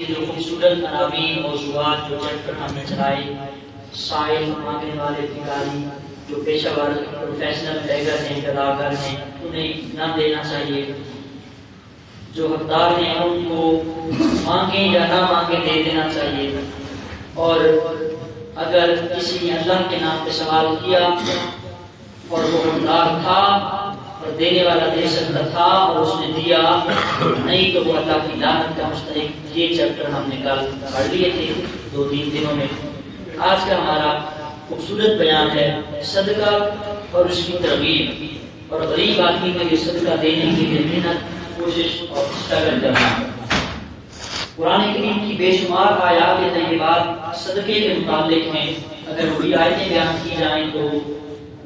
یہ جو خوبصورت عناوین موضوعات جو چیپٹر ہم نے چلائے، سائل مانگنے والے بھکاری جو پیشہ ور پروفیشنل بیگر ہیں، اداکار ہیں، انہیں نہ دینا چاہیے. جو حقدار ہیں ان کو مانگیں یا نہ مانگیں دے دینا چاہیے. اور اگر کسی نے اللہ کے نام پہ سوال کیا اور وہ حقدار تھا اور دینے والا دے سکتا تھا اور اس نے دیا نہیں تو وہ اللہ کی لعنت کا مستحق. یہ چیپٹر ہم نے کل پڑھ لیے تھے 2-3 دنوں میں. آج کا ہمارا خوبصورت بیان ہے صدقہ اور اس کی ترغیب اور غریب آدمی کے لیے صدقہ دینے کے لیے محنت کوشش اور اسٹرگل کرنا. قرآن کریم کی بے شمار آیات طیبات صدقے کے متعلق ہیں. اگر وہی آیتیں بیان کی جائیں تو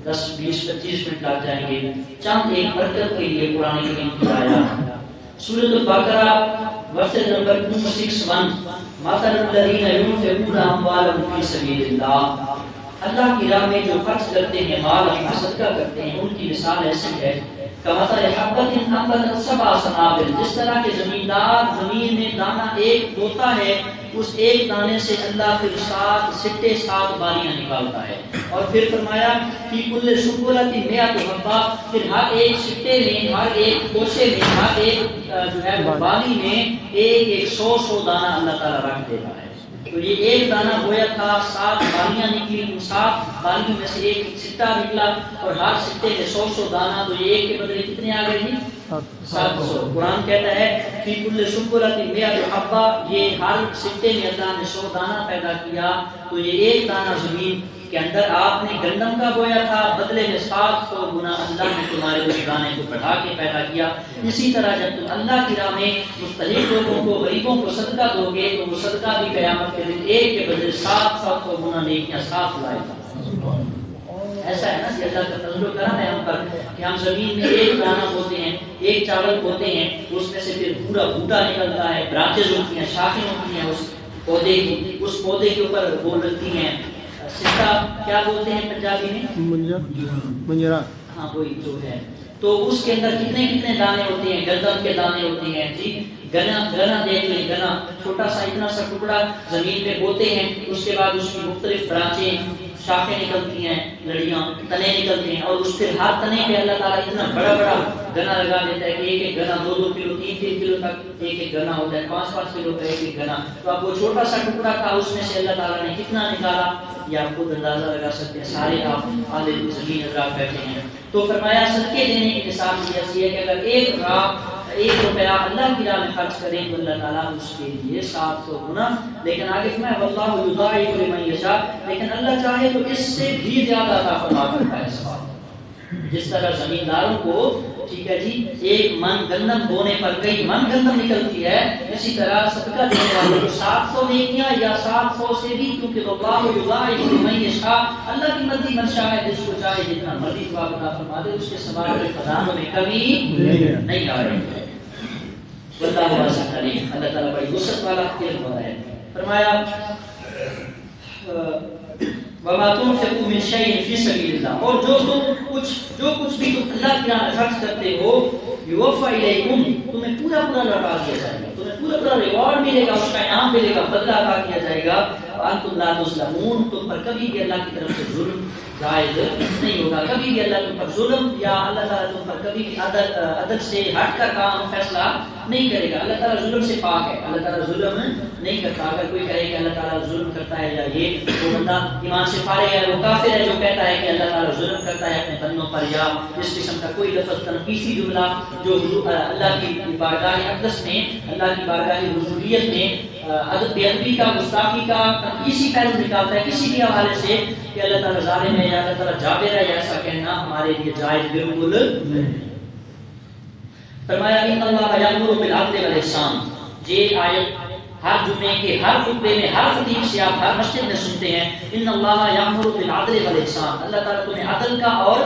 10 20 25 منٹ لگ جائیں گے. چند ایک برکت کے لیے قرآن کریم کی آیات. سورۃ البقرہ ورس نمبر 261 مثل الذین ينفقون اموالهم فی سبیل اللہ. اللہ کی راہ میں جو خرچ کرتے ہیں، مال اپنا صدقہ کرتے ہیں، ان کی مثال ایسی ہے کمثل حبۃ انبتت 7 سنابل. جس طرح کے زمیندار زمین میں دانہ ایک بوتا ہے، اس ایک دانے سے اللہ پھر 7 بالیاں نکالتا ہے. اور پھر فرمایا فی کل سنبلۃ 100 حبہ. پھر ہر ایک سٹے میں، ہر ایک کوشے میں، ہر ایک جو ہے بالی میں ایک 100 دانہ اللہ تعالیٰ رکھ دیتا ہے. تو یہ ایک دانہ بویا تھا، 7 بالیاں نکلی، ان 7 بالیوں میں سے ایک سٹا نکلا اور ہر سٹے میں 100 دانہ. تو یہ ایک کے بدلے کتنے آ گئے جی؟ 700. قرآن کہتا ہے فی کل سنبلۃ 100 حبہ. یہ ہر سٹے میں اللہ نے 100 دانہ پیدا کیا. تو یہ ایک دانہ زمین کے اندر آپ نے گندم کا بویا تھا، بدلے میں 700 گنا اللہ نے تمہارے اس دانے کو بڑھا کے پیدا کیا. اسی طرح جب تم اللہ کی راہ میں مستحق لوگوں کو، غریبوں کو صدقہ دو گے تو وہ صدقہ بھی قیامت کے دن ایک کے بدلے 700 گنا نیکیاں 7 لائے گا. ایسا ہے نا کہ اللہ کا فضل و کرم ہے ہم پر کہ ہم زمین میں ایک دانہ بوتے ہیں، ایک چاول بوتے ہیں، اس میں سے پھر پورا بوٹا نکلتا ہے، برانچز ہوتی ہیں، شاخیں ہوتی ہیں اس پودے کی. اس پودے کے اوپر وہ لگتی ہیں سٹا، کیا بولتے ہیں پنجابی میں؟ منجرا. ہاں وہی جو ہے. تو اس کے اندر کتنے کتنے دانے ہوتے ہیں؟ گندم کے دانے ہوتے ہیں جی. گنا دیکھ لیں، گنا چھوٹا سا اتنا سا ٹکڑا زمین میں بوتے ہیں. اس کے بعد اس کی مختلف برانچیں، شاخیں نکلتی ہیں، لڑیاں، تنے نکلتے ہیں اور اس پھر ہر تنے پہ اللہ تعالیٰ اتنا بڑا بڑا گنا لگا دیتا ہے کہ ایک ایک گنا 2-2 کلو 3-3 کلو تک ایک ایک گنا ہوتا ہے، 5-5 کلو کا ایک ایک گنا. تو اب وہ چھوٹا سا ٹکڑا تھا، اس میں سے اللہ تعالیٰ نے کتنا نکالا یہ آپ خود اندازہ لگا سکتے ہیں. سارے آپ آلے زمین حضرات بیٹھے ہیں. تو فرمایا صدقے دینے کی مثال یہ ایسی ہے کہ اگر 1 روپیہ اللہ کی راہ میں خرچ کریں تو اللہ تعالیٰ اس کے لیے 700 گنا. لیکن آگے فرمایا واللہ یضاعف لمن یشاء. لیکن اللہ چاہے تو اس سے بھی زیادہ عطا فرما سکتا ہے ثواب. جس طرح زمینداروں کو ٹھیک ہے جی 1 من گندم بونے پر کئی من گندم نکلتی ہے، اسی طرح صدقہ دینے والے کو 700 نیکیاں یا 700 سے بھی، کیونکہ اللہ یضاعف لمن یشاء. اللہ کی مرضی منشا ہے، جس کو چاہے جتنا مرضی ثواب عطا فرما دے. اس کے ثواب کے خزانوں میں کمی نہیں آ رہی ہے. واللہ واسع علیم. اللہ تعالیٰ بڑی وسعت والا علم والا ہے. فرمایا وما تنفقوا من شيء في سبيل الله. اور جو کچھ بھی تم اللہ کی راہ میں خرچ کرتے ہو یوفى الیکم، تمہیں پورا لوٹا دیا جائے گا، تمہیں پورا ریوارڈ ملے گا، اس کا انعام ملے گا، بدلہ عطا کیا جائے گا. وانتم لا تظلمون. تم پر کبھی بھی اللہ کی طرف سے ظلم جائز نہیں ہوگا. کبھی بھی اللہ تم پر ظلم یا اللہ تعالیٰ تم پر کبھی بھی عدل سے ہٹ کر کام فیصلہ نہیں کرے گا. اللہ تعالیٰ ظلم سے پاک ہے، اللہ تعالیٰ ظلم نہیں کرتا. اگر کوئی کہے کہ اللہ تعالیٰ ظلم کرتا ہے یا یہ، وہ بندہ ایمان سے فارغ ہے، وہ کافر ہے جو کہتا ہے کہ اللہ تعالیٰ ظلم کرتا ہے اپنے بندوں پر، یا اس قسم کا کوئی لفظ تنقیصی جملہ جو اللہ کی بارگاہ اقدس میں، اللہ کی بارگاہ حضوریت میں ادب بے ادبی کا، گستاخی کا تنقیصی پہلو نکالتا ہے کسی بھی حوالے سے کہ اللہ تعالیٰ ظالم ہے یا اللہ تعالیٰ جابر ہے، ایسا کہنا ہمارے لیے جائز بالکل نہیں. فرمایا ان اللہ یامر بالعدل والاحسان. یہ آیت ہر جمعے کے ہر خطبے میں ہر خطیب سے آپ ہر مسجد میں سنتے ہیں. ان اللہ یامر بالعدل والاحسان. اللہ تعالیٰ تمہیں عدل کا اور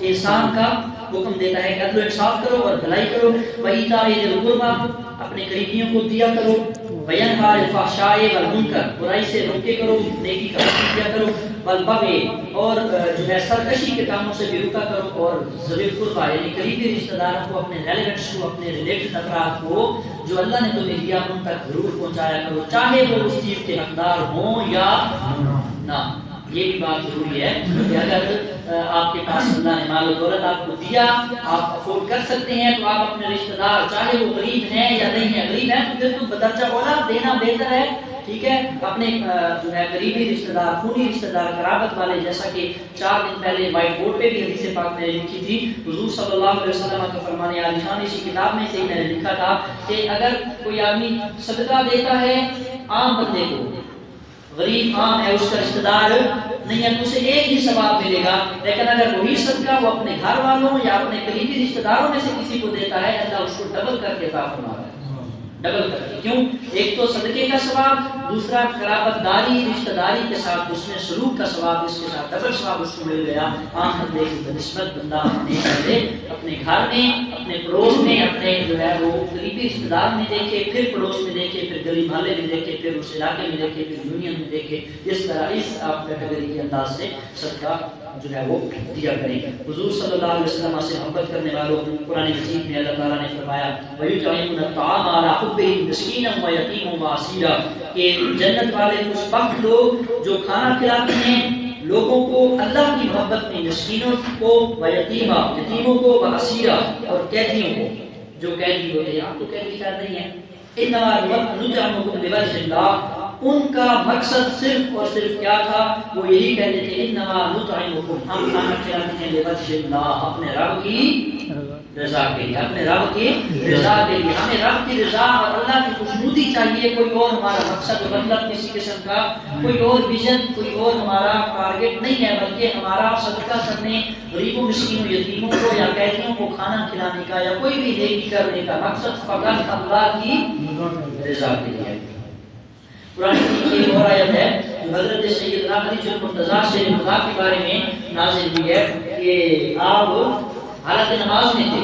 احسان کا حکم دیتا ہے کہ عدل و انصاف کرو اور بھلائی کرو. وایتاء ذی القربی، اپنے قریبیوں کو دیا کرو. وینہا عن الفحشاء والمنکر، برائی سے روکے کرو، نیکی کا حکم کیا کرو، والبغی اور جو ہے سرکشی کے کاموں سے بھی روکا کرو، اور ذوی القربہ یعنی قریبی رشتہ داروں کو، اپنے ریلیونٹس کو، اپنے ریلیٹڈ افراد کو جو اللہ نے تمہیں دیا ان تک ضرور پہنچایا کرو، چاہے وہ اس چیز کے حقدار ہوں یا نہ۔ یہ بھی بات ضروری ہے کہ اگر آپ کے پاس اللہ نے مال و دولت آپ کو دیا، آپ افورڈ کر سکتے ہیں، تو آپ اپنے رشتہ دار چاہے وہ غریب ہیں یا نہیں ہیں، غریب ہیں تو پھر تو بدرجہ اولا دینا بہتر ہے، ٹھیک ہے، اپنے جو ہے قریبی رشتہ دار، خونی رشتہ دار، قرابت والے، جیسا کہ 4 دن پہلے وائٹ بورڈ پہ بھی حدیث پاک میں لکھی تھی، حضور صلی اللہ علیہ وسلم کا فرمان عالی شان، اسی کتاب میں سے میں نے لکھا تھا کہ اگر کوئی آدمی صدقہ دیتا ہے عام بندے کو، غریب عام ہے، اس کا رشتہ دار نہیں ہے، تو اسے ایک ہی ثواب ملے گا، لیکن اگر وہی صدقہ وہ اپنے گھر والوں یا اپنے قریبی رشتہ داروں میں سے کسی کو دیتا ہے، اللہ اس کو ڈبل کر کے عطا فرماتا ہے، ڈبل کر کے۔ کیوں؟ ایک تو صدقے کا ثواب، دوسرا قرابت داری، رشتہ داری کے ساتھ اس میں سلوک کا ثواب، اس کے ساتھ ڈبل ثواب اس کو مل گیا۔ عام بندے کی بنسبت بندہ اپنے گھر میں، اپنے پڑوس میں، اپنے جو ہے وہ قریبی رشتہ دار میں دیکھے، پھر پڑوس میں دیکھے، پھر گلی محلے میں دیکھے، پھر اس علاقے میں دیکھے، پھر یونین میں دیکھے، اس طرح اس آپ کیٹیگری کے انداز سے صدقہ جو ہے وہ دیا کریں۔ حضور صلی اللہ علیہ وسلم سے محبت کرنے والوں، قرآن مجید میں اللہ تعالیٰ نے فرمایا وَيُطْعِمُونَ الطَّعَامَ عَلَىٰ حُبِّهِ مِسْكِينًا وَيَتِيمًا وَأَسِيرًا، کہ جنت والے خوش بخت لوگ جو کھانا کھلاتے ہیں لوگوں کو اللہ کی محبت میں، مسکینوں کو، ویتیما یتیموں کو، واسیرا اور قیدیوں کو، جو قیدی ہوتے ہیں، آپ تو قیدی شاید نہیں ہیں، انما نطعمکم لوجہ اللہ، ان کا مقصد صرف اور صرف کیا تھا؟ وہ یہی کہتے تھے انما نطعمکم، ہم کھانا کھلاتے ہیں لوجہ اللہ، اپنے رب کی رضا کے لیے، اپنے رب کی رضا کے لیے، ہمیں رب کی رضا اور اللہ کی خوشنودی چاہیے، کوئی اور ہمارا مقصد و مطلب کسی قسم کا کوئی اور ویژن، کوئی اور ہمارا ٹارگٹ نہیں ہے، بلکہ ہمارا صدقہ کرنے، غریبوں مسکینوں یتیموں کو یا قیدیوں کو کھانا کھلانے کا یا کوئی بھی نیکی کرنے کا مقصد فقط اللہ کی رضا کے لیے ہے۔ قرآن کی ایک اور آیت ہے جو حضرت سیدنا علی المرتضیٰ سے خدا کے بارے میں نازل ہوئی ہے کہ آپ حالت نماز میں تھے،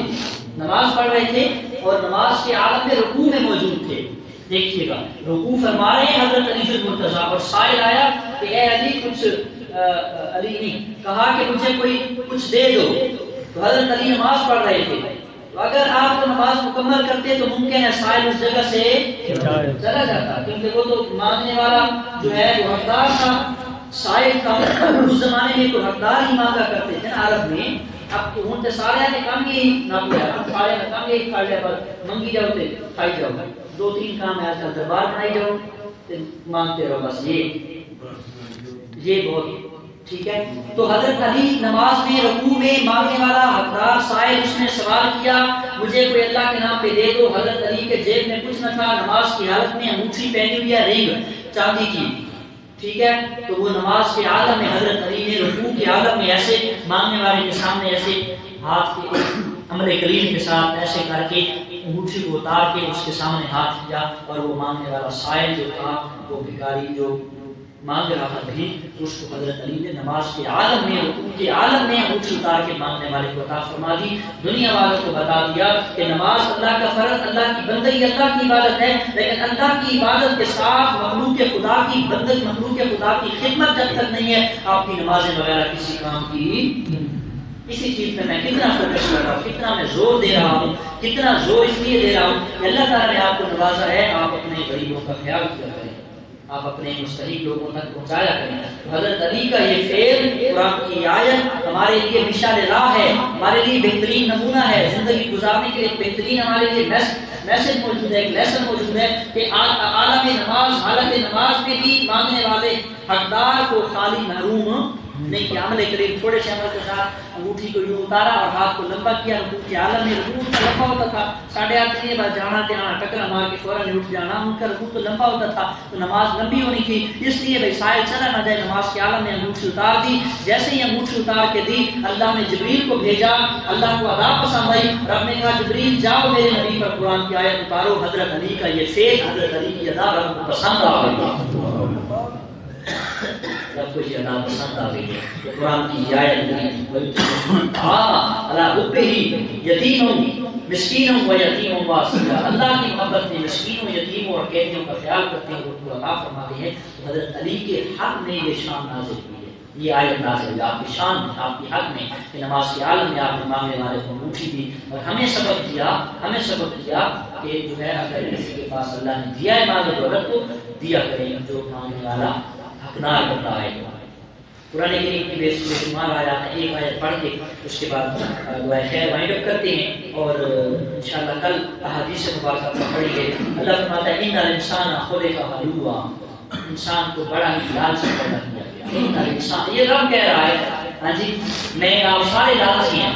نماز پڑھ رہے تھے اور نماز کے عالم میں رکوع میں موجود تھے۔ دیکھیے گا رکوع فرما رہے ہیں حضرت علی المرتضیٰ، اور سائل آیا کہ اے علی کچھ علی نے کہا کہ مجھے کوئی کچھ دے دو، تو حضرت علی نماز پڑھ رہے تھے، تو اگر آپ نماز مکمل کرتے تو ممکن ہے سائل اس جگہ سے چلا جاتا، کیونکہ وہ تو مانگنے والا جو ہے وہ حقدار تھا، سائل تھا، اس زمانے میں تو حقدار ہی مانگا کرتے تھے نا عرب میں۔ اب تو ہوں سارے نے کام ہی نہ کیا، اب سارے نے کام ہی کھا لیا، پر منگی جاؤ تے کھائی جاؤ، 2-3 کام ہے آج کل، دربار بنائی جاؤ تے مانگتے رہو، بس یہ بہت ٹھیک ہے۔ تو حضرت علی نماز میں رکوع میں مانگنے والا حقدار سائل، اس نے سوال کیا مجھے کوئی اللہ کے نام پہ دے دو۔ حضرت علی کے جیب میں کچھ نہ تھا، نماز کی حالت میں انگوٹھی پہنی ہوئی ہے رنگ چاندی کی، ٹھیک ہے، تو وہ نماز کے عالم میں حضرت علی نے رکوع کے عالم میں ایسے مانگنے والے کے سامنے ایسے ہاتھ کے عمل کریم کے ساتھ ایسے کر کے انگوٹھی کو اتار کے اس کے سامنے ہاتھ کیا، اور وہ مانگنے والا سائل جو تھا، وہ بھکاری جو مانگ رہا بھی، اس کو حضرت علی نے نماز کے عالم میں، رکوع کے عالم میں انگوٹھی اتار کے مانگنے والے کو عطا فرما دی۔ دنیا والوں کو بتا دیا کہ نماز اللہ کا فرض، اللہ کی بندگی، اللہ کی عبادت ہے، لیکن اللہ کی عبادت کے ساتھ مخلوق خدا کی بندگی، مخلوق خدا کی خدمت جب تک نہیں ہے، آپ کی نمازیں وغیرہ کسی کام کی۔ اسی چیز پہ میں کتنا فوکس کر رہا ہوں، کتنا میں زور دے رہا ہوں، کتنا زور اس لیے دے رہا ہوں کہ اللہ تعالیٰ نے آپ کو نوازا ہے، آپ اپنے غریبوں کا خیال کیا کریں، آپ اپنے مستحق لوگوں تک پہنچایا کریں۔ حضرت علی کا یہ فعل، قرآن کی آیت ہمارے لیے مشعل راہ ہے، ہمارے لیے بہترین نمونہ ہے، زندگی گزارنے کے لیے بہترین ہمارے لیے میسج موجود ہے، ایک لیسن موجود ہے کہ عالم نماز، حالت نماز میں بھی مانگنے والے حقدار کو خالی محروم نہیں کیا۔ عمل کریم، تھوڑے سے عمل کے ساتھ انگوٹھی کو یوں اتارا اور ہاتھ کو لمبا کیا، رکوع کے عالم میں رکوع تو لمبا ہوتا تھا، 8:30 بار جانا تھا، ٹکرا مار کے فوراً اٹھ جانا، ان کا رکوع تو لمبا ہوتا تھا، تو نماز لمبی ہونی تھی، اس لیے بھائی سائل چلا نہ جائے، نماز کے عالم میں انگوٹھی اتار دی۔ جیسے ہی انگوٹھی اتار کے دی، اللہ نے جبریل کو بھیجا، اللہ کو ادا پسند آئی، رب نے کہا جبریل جاؤ میرے نبی پر قرآن کی آیت اتارو۔ حضرت علی کا یہ فعل، حضرت علی کی ادا رب کو پسند آ گئی، رب کو یہ ادا پسند آ گئی ہے۔ قرآن کی آیت علی حبہ یتیموں مسکینوں و یتیموں و اسیرا، اللہ کی محبت میں مسکینوں، یتیموں اور قیدیوں کا خیال کرتے ہیں، وہ کو عطا فرماتے ہیں۔ تو حضرت علی کے حق میں یہ شان نازل ہوئی ہے، یہ آیت نازل ہوئی آپ کی شان میں، آپ کے حق میں کہ نماز کے عالم میں آپ نے مانگنے والے کو روٹی دی اور ہمیں سبق دیا کہ جو ہے اگر کسی کے پاس اللہ نے دیا ہے مال و دولت کو دیا کریں، جو مانگنے والا حقدار بنتا ہے۔ قرآن کریم کی بے شمار آیات ہیں، ایک آیت پڑھ کے اس کے بعد دعائے خیر وائنڈ اپ کرتے ہیں اور انشاءاللہ کل احادیث مبارکہ پڑھیں گے۔ اللہ فرماتا ہے ان الانسان خلق ہلوعا، انسان کو بڑا ہی لالچی پیدا کیا گیا۔ ان الانسان، یہ رب کہہ رہا ہے، ہاں جی میں آپ سارے لالچی ہیں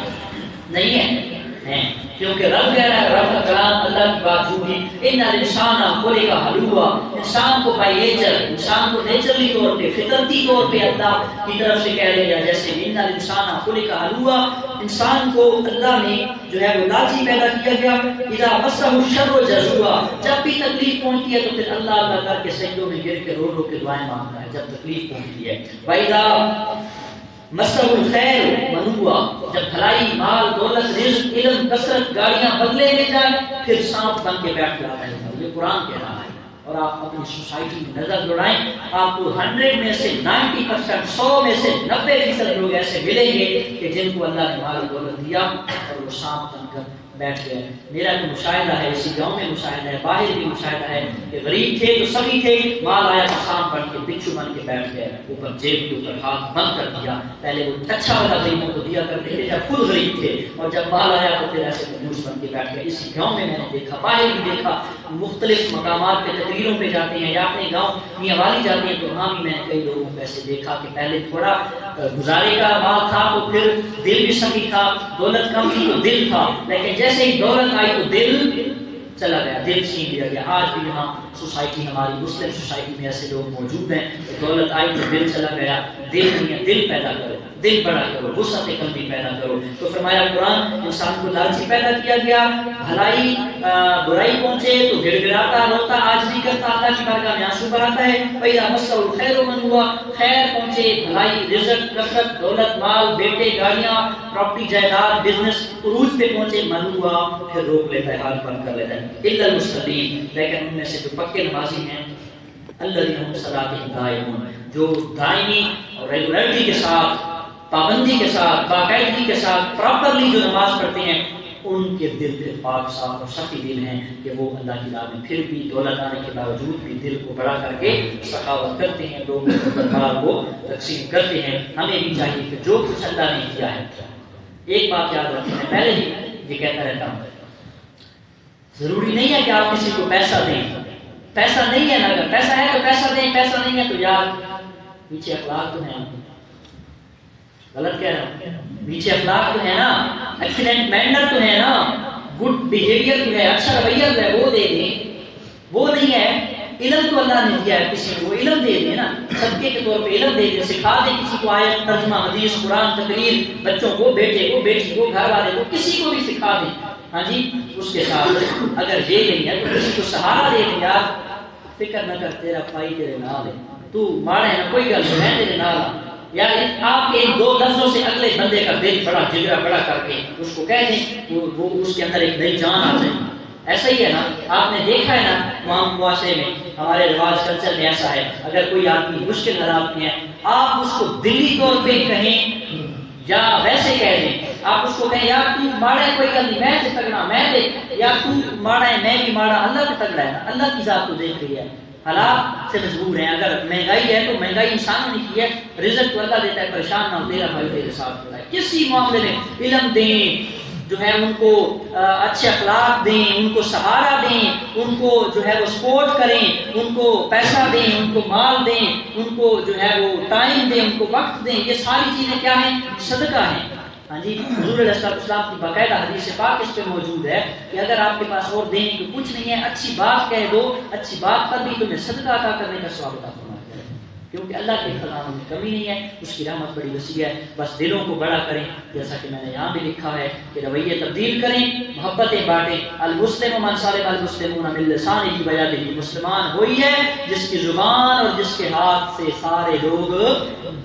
نہیں ہیں، کیونکہ رب کہہ رہا ہے، رب کا کلام اللہ کی بات جھوٹی۔ ان الانسان خلق ہلوعا، انسان کو بائی نیچر، انسان کو نیچرلی طور پہ، فطرتی طور پہ اللہ کی طرف سے کہہ دیا جیسے ان الانسان خلق ہلوعا، انسان کو اللہ نے جو ہے وہ لالچی پیدا کیا گیا۔ اذا مسہ الشر جزوعا، جب بھی تکلیف پہنچتی ہے تو پھر اللہ اللہ کر کے سجدوں میں گر کے رو رو کے دعائیں مانگتا ہے جب تکلیف پہنچتی ہے۔ وَإِذَا مسہ الخیر منوعا، جب بھلائی، مال، دولت، رزق، علم، کثرت، گاڑیاں بدلے لے جائیں پھر سانپ بن کے بیٹھ جاتا ہے۔ یہ قرآن کہہ رہا ہے۔ اور آپ اپنی سوسائٹی میں نظر دوڑائیں، آپ کو 100 میں سے 90%، 100 میں سے 90% لوگ ایسے ملیں گے کہ جن کو اللہ نے مال دولت دیا اور وہ سانپ بن کر بیٹھ گئے۔ میرا تو مشاہدہ ہے، اسی گاؤں میں مشاہدہ ہے، باہر بھی مشاہدہ ہے کہ غریب تھے تو سبھی تھے، مال آیا تو سانپ بن کے، بچھو بن کے بیٹھ گئے، اوپر جیب کے اوپر ہاتھ بند کر دیا۔ پہلے وہ اچھا والا غریبوں کو دیا کرتے تھے جب خود غریب تھے، اور جب مال آیا تو پھر ایسے کنجوس بن کے بیٹھ گئے۔ اسی گاؤں میں نے دیکھا، باہر بھی دیکھا، مختلف مقامات پہ تقریروں پہ جاتے ہیں یا اپنے گاؤں میاں والی جاتے ہیں تو وہاں بھی میں نے کئی لوگوں کو ایسے دیکھا کہ پہلے تھوڑا گزارے کا مال تھا تو پھر دل بھی سخی تھا، دولت کم تھی تو دل تھا، لیکن جیسے ہی دولت آئی تو دل چلا گیا، دل چھین لیا گیا۔ آج بھی یہاں سوسائٹی، ہماری مسلم سوسائٹی میں ایسے لوگ موجود ہیں، دولت آئی تو دل چلا گیا۔ دل نہیں ہے، دل پیدا کرو، دل بڑا کرو، وسعت قلبی پیدا کرو۔ تو فرمایا قرآن انسان کو لالچی پیدا کیا گیا، بھلائی برائی پہنچے تو گڑ گڑاتا، روتا، عاجزی کرتا، اللہ کی بارگاہ میں آنسو بہاتا ہے۔ وَإِذَا مَسَّهُ الْخَيْرُ مَنُوعا، خیر پہنچے، بھلائی، رزق، کثرت، دولت، مال، بیٹے، گاڑیاں، پراپرٹی، جائیداد، بزنس عروج پہ پہنچے، منوعا، پھر روک لیتا ہے، ہاتھ بند کر لیتا ہے۔ إِلَّا الْمُصَلِّينَ، لیکن ان میں سے جو پکے نمازی ہیں، الَّذِينَ هُمْ صَلَاتِهِمْ دَائِمُونَ، جو دائمی اور ریگولرٹی کے ساتھ، پابندی کے ساتھ، باقاعدگی کے ساتھ پراپرلی جو نماز پڑھتے ہیں، ان کے دل پہ پاک صاف اور سخی دل ہیں کہ وہ اللہ کی راہ میں پھر بھی دولت آنے کے باوجود بھی دل کو بڑا کر کے سخاوت کرتے ہیں، لوگوں کے مال کو تقسیم کرتے ہیں۔ ہمیں بھی چاہیے کہ جو کچھ اللہ نے کیا ہے، ایک بات یاد رکھیں، میں پہلے ہی یہ کہتا رہتا ہوں، ضروری نہیں ہے کہ آپ کسی کو پیسہ دیں، پیسہ نہیں ہے نا، اگر پیسہ ہے تو پیسہ دیں، پیسہ نہیں ہے تو یار پیچھے اخلاق تو ہے، غلط کہہ رہا ہوں، پیچھے اخلاق تو ہے نا، ایکسیلنٹ مینر تو ہے نا، گڈ بیہیویئر تو ہے، اچھا رویہ تو ہے، وہ دے دیں۔ وہ نہیں ہے، علم تو اللہ نے دیا ہے کسی کو، وہ علم دے دیں نا، صدقے کے طور پہ علم دے دیں، سکھا دیں کسی کو آیت، ترجمہ، حدیث، قرآن، تقریر، بچوں کو، بیٹے کو، بیٹی کو، گھر والے کو، کسی کو بھی سکھا دیں، ہاں جی۔ اس کے ساتھ اگر یہ نہیں ہے تو کسی کو سہارا دے دیں، یار فکر نہ کر، تیرا بھائی تیرے نال ہے، تو ماڑا ہے نا، کوئی گل نہیں، میں تیرے نال ہوں۔ یا آپ کے ان دو لفظوں سے اگلے بندے کا دل بڑا جگرا بڑا کر کے اس کو کہہ دیں، وہ اس کے اندر ایک نئی جان آ جائے۔ ایسا ہی ہے نا، آپ نے دیکھا ہے نا معاشرے میں، ہمارے رواج کلچر میں ایسا ہے، اگر کوئی آدمی مشکل حالات میں ہے، آپ اس کو دلی طور پہ کہیں یا ویسے کہہ دیں، آپ اس کو کہیں یار تو ماڑا ہے، کوئی گل نہیں، میں سے تگڑا، میں دے، یا تو ماڑا ہے، میں بھی ماڑا، اللہ پہ تگڑا ہے نا، اللہ کی ذات کو دیکھ رہی ہے، حالات سے مجبور ہیں۔ اگر مہنگائی ہے تو مہنگائی انسانوں نے کی ہے، رزق تو اللہ دیتا ہے، پریشان نہ ہو، تیرا بھائی تیرے ساتھ کھڑا ہے۔ کسی معاملے میں علم دیں، جو ہے ان کو اچھے اخلاق دیں، ان کو سہارا دیں، ان کو جو ہے وہ سپورٹ کریں، ان کو پیسہ دیں، ان کو مال دیں، ان کو جو ہے وہ ٹائم دیں، ان کو وقت دیں، یہ ساری چیزیں کیا ہیں؟ صدقہ ہیں۔ ہاں جی، حضور علیہ السلام کی باقاعدہ حدیث پاک اس پہ موجود ہے کہ اگر آپ کے پاس اور دینے کو کچھ نہیں ہے، اچھی بات کہہ دو، اچھی بات پر بھی تمہیں صدقہ عطا کرنے کا ثواب عطا فرماتا ہے۔ کیونکہ اللہ کے خزانوں میں کمی نہیں ہے، اس کی رحمت بڑی وسیع ہے. بس دلوں کو بڑا کریں، جیسا کہ میں نے یہاں بھی لکھا ہے کہ رویے تبدیل کریں، محبتیں بانٹیں. المسلم من سلم المسلمون من لسانہ ویدہ، مسلمان وہی ہے جس کی زبان اور جس کے ہاتھ سے سارے لوگ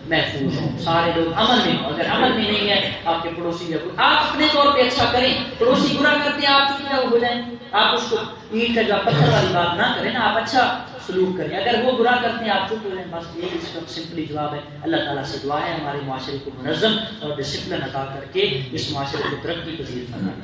محفوظ ہوں، سارے لوگ امن میں ہوں. اگر امن میں نہیں ہے آپ کے پڑوسی یا آپ اپنے طور پہ اچھا کریں، پڑوسی برا کرتے ہیں آپ چپ چاپ ہو جائیں، آپ اس کو اینٹ کا پتھر والی بات نہ کریں نا، آپ اچھا سلوک کریں. اگر وہ برا کرتے ہیں آپ چپ ہو جائیں، بس یہی اس کا سمپلی جواب ہے. اللہ تعالیٰ سے دعا ہے ہمارے معاشرے کو منظم اور ڈسپلن عطا کر کے اس معاشرے کو ترقی پذیر فرمائے.